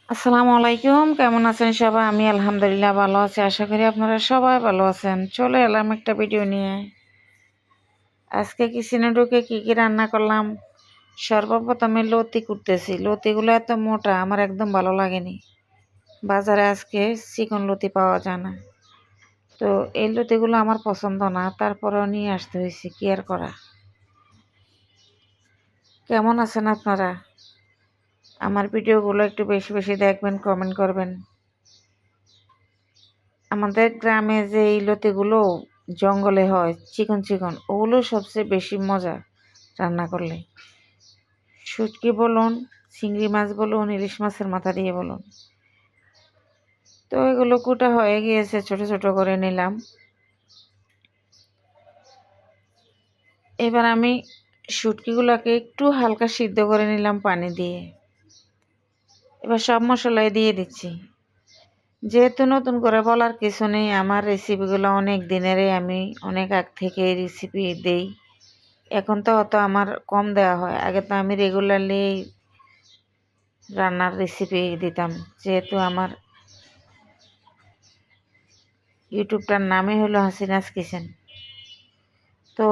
আসসালামু আলাইকুম, কেমন আছেন সবাই? আমি আলহামদুলিল্লাহ ভালো আছি। আশা করি আপনারা সবাই ভালো আছেন। চলে এলাম একটা ভিডিও নিয়ে। আজকে কিচেনে ঢুকে কি কি রান্না করলাম। সর্বপ্রথমে লতি কুটতেছি। লতিগুলো এত মোটা আমার একদম ভালো লাগেনি। বাজারে আজকে চিকন লতি পাওয়া যায় না। তো এই লতিগুলো আমার পছন্দ না, তারপরেও নিয়ে আসতে হয়েছে, কি আর করা। কেমন আছেন আপনারা? আমার ভিডিওগুলো একটু বেশি বেশি দেখবেন, কমেন্ট করবেন। আমাদের গ্রামে যে এই লতিগুলো জঙ্গলে হয় চিকন চিকন, ওগুলো সবচেয়ে বেশি মজা রান্না করলে। শুটকি বলুন, চিংড়ি মাছ বলুন, ইলিশ মাছের মাথা দিয়ে বলুন। তো এগুলো কুটা হয়ে গিয়েছে, ছোট ছোট করে নিলাম। এবার আমি শুটকিগুলোকে একটু হালকা সিদ্ধ করে নিলাম পানি দিয়ে। এবার সব মশলাই দিয়ে দিচ্ছি। যেহেতু নতুন করে বলার কিছু নেই, আমার রেসিপিগুলো অনেক দিনেরই, আমি অনেক আগ থেকে রেসিপি দেই। এখন তো অত আমার কম দেওয়া হয়, আগে তো আমি রেগুলারলি রান্নার রেসিপি দিতাম। যেহেতু আমার ইউটিউবটার নামই হলো হাসিনাস কিচেন, তো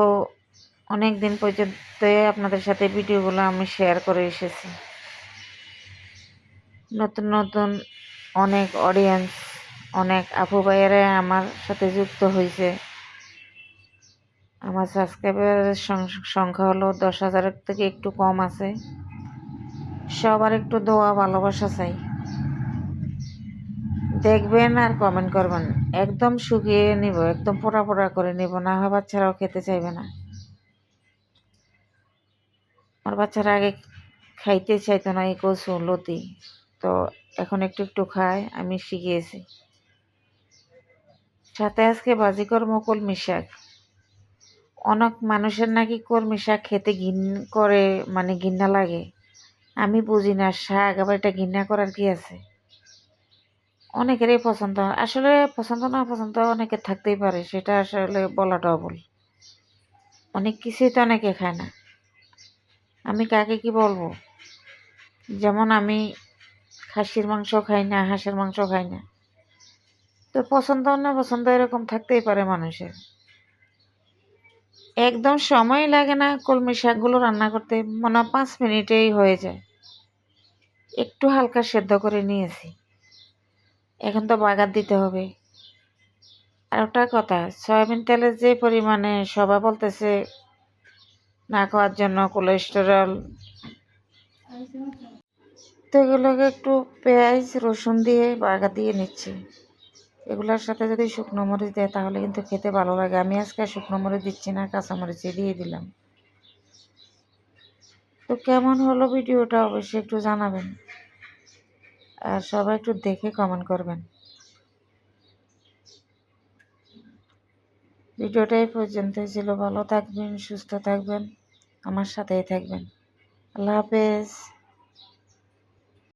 অনেক দিন পর্যন্ত আপনাদের সাথে ভিডিওগুলো আমি শেয়ার করে এসেছি। নতুন নতুন অনেক অডিয়েন্স, অনেক আপু ভাইয়েরা আমার সাথে যুক্ত হয়েছে। আমার সাবস্ক্রাইবারের সংখ্যা হলো 10,000 থেকে একটু কম আছে। সবার একটু দোয়া ভালোবাসা চাই। দেখবেন আর কমেন্ট করবেন। একদম শুকিয়ে নিব, একদম পোড়া পোড়া করে নিব, না হয় বাচ্চারাও খেতে চাইবে না। আমার বাচ্চারা আগে খাইতে চাইতো না এই কচু লতি, তো এখন একটু একটু খায়, আমি শিখিয়েছি। সাথে আজকে ভাজি করবো কলমি শাক। অনেক মানুষের নাকি কলমি শাক খেতে করে, মানে ঘৃণা লাগে। আমি বুঝি না, শাক আবার এটা ঘৃণা করার কি আছে। অনেকেরই পছন্দ, আসলে পছন্দ না পছন্দ অনেকের থাকতেই পারে, সেটা আসলে বলাটাও ভুল। অনেক কিছুই তো অনেকে খায় না, আমি কাকে কি বলবো। যেমন আমি খাসির মাংস খাই না, হাঁসের মাংস খাই না, তো পছন্দ না পছন্দ এরকম থাকতেই পারে মানুষের। একদম সময় লাগে না কলমি শাকগুলো রান্না করতে, মনে হয় 5 মিনিটেই হয়ে যায়। একটু হালকা সেদ্ধ করে নিয়েছি, এখন তো বাগার দিতে হবে। আর ওটা কথা, সয়াবিন তেলের যে পরিমাণে সবাই বলতেছে না খাওয়ার জন্য, কোলেস্টেরল, তো এগুলোকে একটু পেঁয়াজ রসুন দিয়ে বাগার দিয়ে নিচ্ছি। এগুলোর সাথে যদি শুকনো মরিচ দেয় তাহলে কিন্তু খেতে ভালো লাগে। আমি আজকে শুকনো মরিচ দিচ্ছি না, কাঁচা মরিচে দিয়ে দিলাম। তো কেমন হলো ভিডিওটা অবশ্যই একটু জানাবেন, আর সবাই একটু দেখে কমেন্ট করবেন। ভিডিওটা এই পর্যন্তই ছিল। ভালো থাকবেন, সুস্থ থাকবেন, আমার সাথেই থাকবেন। আল্লাহ হাফেজ।